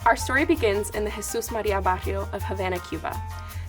Our story begins in the Jesus Maria barrio of Havana, Cuba.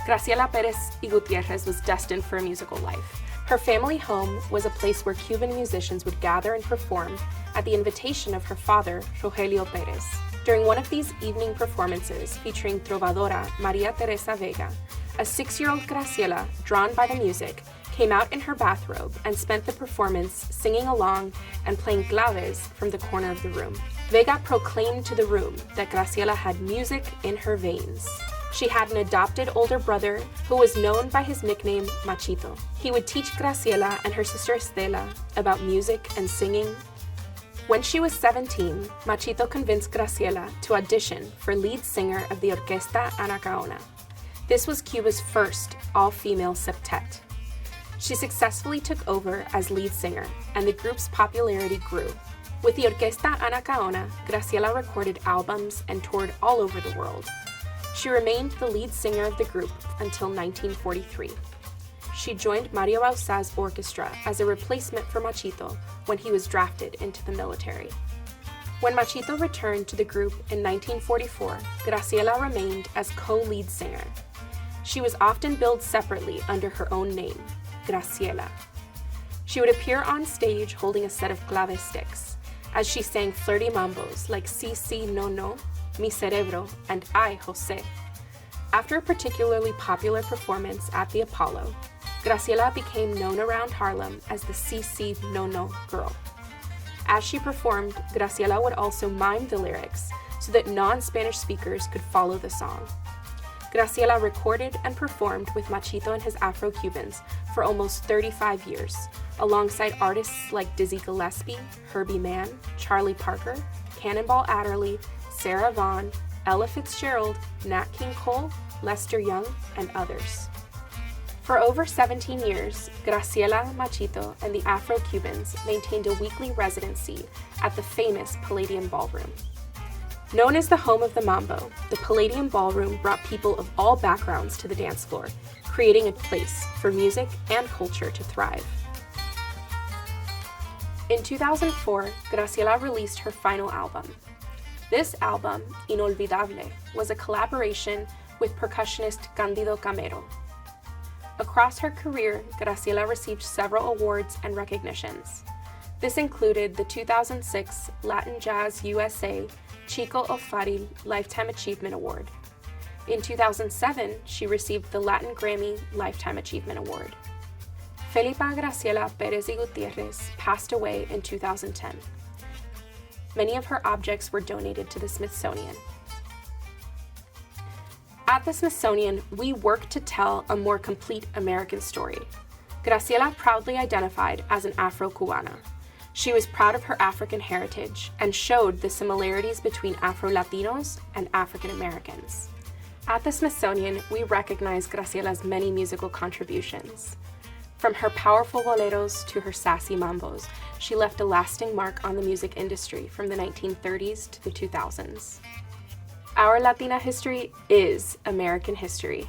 Graciela Perez y Gutierrez was destined for a musical life. Her family home was a place where Cuban musicians would gather and perform at the invitation of her father, Rogelio Perez. During one of these evening performances featuring trovadora Maria Teresa Vega, a 6-year-old Graciela, drawn by the music, came out in her bathrobe and spent the performance singing along and playing claves from the corner of the room. Vega proclaimed to the room that Graciela had music in her veins. She had an adopted older brother who was known by his nickname Machito. He would teach Graciela and her sister Estela about music and singing. When she was 17, Machito convinced Graciela to audition for lead singer of the Orquesta Anacaona. This was Cuba's first all-female septet. She successfully took over as lead singer, and the group's popularity grew. With the Orquesta Anacaona, Graciela recorded albums and toured all over the world. She remained the lead singer of the group until 1943. She joined Mario Bauza's orchestra as a replacement for Machito when he was drafted into the military. When Machito returned to the group in 1944, Graciela remained as co-lead singer. She was often billed separately under her own name, Graciela. She would appear on stage holding a set of clave sticks as she sang flirty mambos like Si, Si, No, No, Mi Cerebro, and Ay, José. After a particularly popular performance at the Apollo, Graciela became known around Harlem as the Si, Si, No, No girl. As she performed, Graciela would also mime the lyrics so that non-Spanish speakers could follow the song. Graciela recorded and performed with Machito and his Afro-Cubans for almost 35 years, alongside artists like Dizzy Gillespie, Herbie Mann, Charlie Parker, Cannonball Adderley, Sarah Vaughan, Ella Fitzgerald, Nat King Cole, Lester Young, and others. For over 17 years, Graciela, Machito, and the Afro-Cubans maintained a weekly residency at the famous Palladium Ballroom. Known as the home of the Mambo, the Palladium Ballroom brought people of all backgrounds to the dance floor, creating a place for music and culture to thrive. In 2004, Graciela released her final album. This album, Inolvidable, was a collaboration with percussionist Cándido Camero. Across her career, Graciela received several awards and recognitions. This included the 2006 Latin Jazz USA Chico O'Farrill Lifetime Achievement Award. In 2007, she received the Latin Grammy Lifetime Achievement Award. Felipa Graciela Perez y Gutierrez passed away in 2010. Many of her objects were donated to the Smithsonian. At the Smithsonian, we work to tell a more complete American story. Graciela proudly identified as an Afro-Cubana. She was proud of her African heritage and showed the similarities between Afro-Latinos and African Americans. At the Smithsonian, we recognize Graciela's many musical contributions. From her powerful boleros to her sassy mambos, she left a lasting mark on the music industry from the 1930s to the 2000s. Our Latina history is American history.